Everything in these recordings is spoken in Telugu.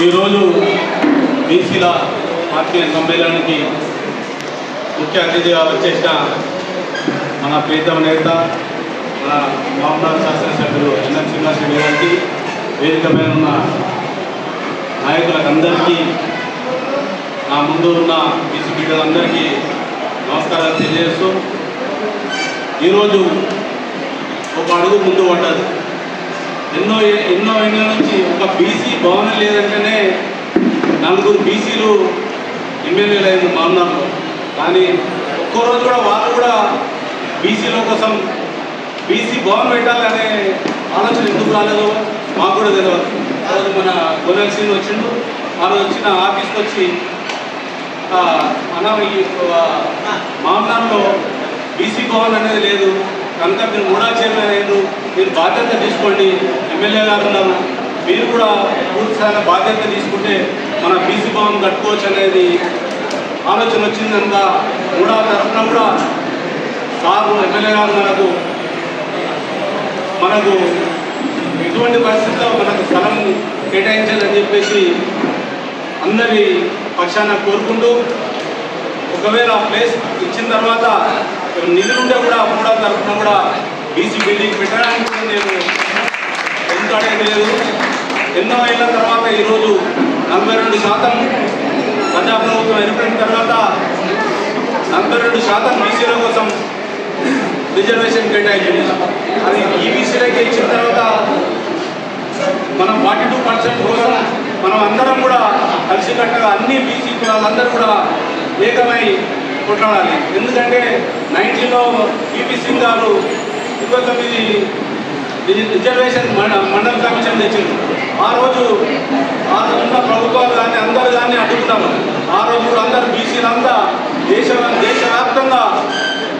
ఈరోజు బీసీల ఆత్మీయ సమ్మేళనానికి ముఖ్య అతిథిగా వచ్చేసిన మన ప్రీతమ నేత మన మామూలు శాసనసభ్యులు ఎన్ఎం శ్రీనివాసరెడ్డి గారికి, వేదిక మీద ఉన్న నాయకులకు అందరికీ, నా ముందు ఉన్న బీసీ బిడ్డలందరికీ నమస్కారాలు తెలియజేస్తూ, ఈరోజు ఒక అడుగు ముందు పడ్డది. ఎన్నో ఏళ్ళ నుంచి ఒక బీసీ భవనం లేదంటేనే నలుగురు బీసీలు ఎమ్మెల్యేలు అయింది మామూలు. కానీ ఒక్కరోజు కూడా వాళ్ళు కూడా బీసీల కోసం బీసీ భవన్ పెట్టాలనే ఆలోచన ఎందుకు రాలేదో మాకు కూడా తెలియదు. ఆ రోజు మన గొల్లెల శ్రీని వచ్చిండు, ఆ రోజు వచ్చిన ఆఫీస్కి వచ్చి మామూలులో బీసీ భవన్ అనేది లేదు కనుక మీరు మూడా చైర్మన్ అయ్యారు, మీరు బాధ్యత తీసుకోండి, ఎమ్మెల్యే గారు ఉన్నారు, మీరు కూడా పూర్తిస్థాయిలో బాధ్యత తీసుకుంటే మన బీసీ భవన్ కట్టుకోవచ్చు అనేది ఆలోచన వచ్చింది. కనుక మూడా తరఫున కూడా సార్ ఎమ్మెల్యే గారు మనకు ఎటువంటి పరిస్థితుల్లో మనకు స్థలం కేటాయించాలని చెప్పేసి అందరి పక్షాన కోరుకుంటూ, ఒకవేళ ప్లేస్ ఇచ్చిన తర్వాత నిధులుంటే కూడా మూడా తరఫున కూడా బీసీ బిల్డింగ్ పెట్టడానికి నేను ఎంత అడగలేదు. ఎన్నో ఏళ్ళ తర్వాత ఈరోజు 42% ప్రజాప్రభుత్వం ఏర్పడిన తర్వాత 42% బీసీల కోసం రిజర్వేషన్ కేటాయించింది. అది ఈబీసీలకి ఇచ్చిన తర్వాత మనం 42% కోసం మనం అందరం కూడా కలిసికట్టుగా అన్ని బీసీ కులాలందరూ కూడా ఏకమై కొట్లాడాలి. ఎందుకంటే 90లో ఈపీ సింగ్ గారు 29 రిజర్వేషన్ మండల కమిషన్ తెచ్చింది. ఆ రోజు ఉన్న ప్రభుత్వాలు కానీ అందరూ కానీ అడ్డుకున్నారు. ఆ రోజు కూడా అందరూ బీసీలంతా దేశవ్యాప్తంగా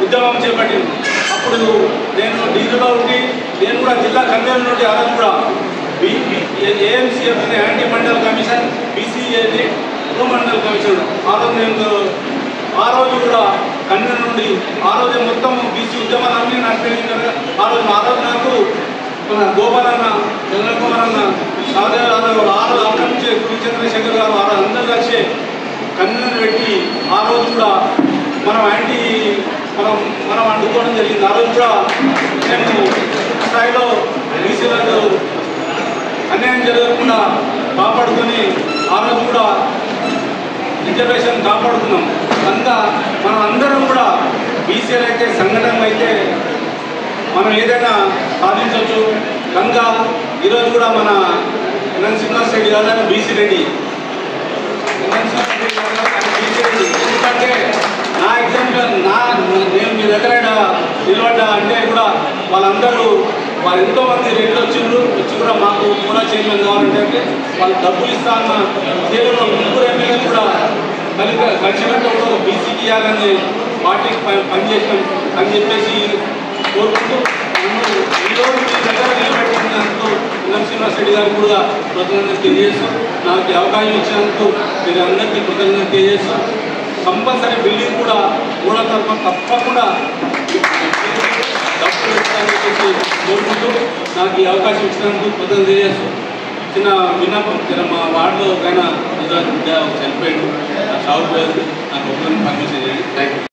ఉద్యమం చేపట్టింది. అప్పుడు నేను ఢిల్లీలో ఉండి నేను కూడా జిల్లా కన్వీనర్ నుండి ఆ రోజు కూడా ఏఎంసీఎఫ్ యాంటీ మండల్ కమిషన్, బీసీఏది ప్రో మండల్ కమిషన్ ఆ రోజు కూడా కన్వీనర్ నుండి ఆ రోజు మొత్తం బీసీ ఉద్యమాలన్నీ నాకు తెలియదు. ఆ రోజు నాకు మన గోపాలన్న, చంద్ర కుమార్ అన్న, షాదేవ్ యాదవ్ ఆ రోజు అక్కడి నుంచి పి చంద్రశేఖర్ గారు ఆ రోజు అందరూ కలిసి కన్వీనర్ పెట్టి ఆ రోజు కూడా మనం అడ్డుకోవడం జరిగింది. ఆ రోజు కూడా మేము స్థాయిలో బీసీలకు అన్యాయం జరగకుండా కాపాడుకొని ఆ రోజు కూడా రిజర్వేషన్ కాపాడుకున్నాం. కనుక మనం అందరం కూడా బీసీలు అయితే సంఘటన అయితే మనం ఏదైనా సాధించవచ్చు. కనుక ఈరోజు కూడా మన ఎన్ఎం శ్రీనివాసరెడ్డి గారు బీసీ రెడ్డి, ఎందుకంటే నా ఎగ్జాంపుల్ నేను మీ దగ్గర నిలబడ్డా అంటే కూడా వాళ్ళు ఎంతోమంది రెడ్లు వచ్చి కూడా మాకు కూడా చైర్మన్ కావాలంటే వాళ్ళు డబ్బులు ఇస్తా అన్న కేవలం 3 ఎమ్మెల్యేలు కూడా కలిసినట్టు కూడా ఒక బీసీకి ఇవ్వాలని పార్టీకి పనిచేసాం అని చెప్పేసి కోరుకుంటూ, ఈరోజు మీ దగ్గర నిలబెట్టినందుకు ఎన్ఎం శ్రీనివాసరెడ్డి గారికి కూడా కృతజ్ఞతలు తెలియజేస్తూ, నాకు అవకాశం ఇచ్చినందుకు మీరు అందరికీ కృతజ్ఞతలు తెలియజేస్తూ, కంపల్సరీ బిల్డింగ్ కూడా మూడో తరఫున తప్పకుండా డబ్బులు పెట్టాలని చెప్పేసి కోరుకుంటూ, నాకు ఈ అవకాశం ఇచ్చినందుకు కృతజ్ఞతలు తెలియజేస్తూ, చిన్న విన్నపం, మా వార్డులో ఒక ఆయన చనిపోయాడు, నాకు సాగుపోయాడు, నాకు ఒక్కరిని పర్మిషన్ చేయండి. Thank you.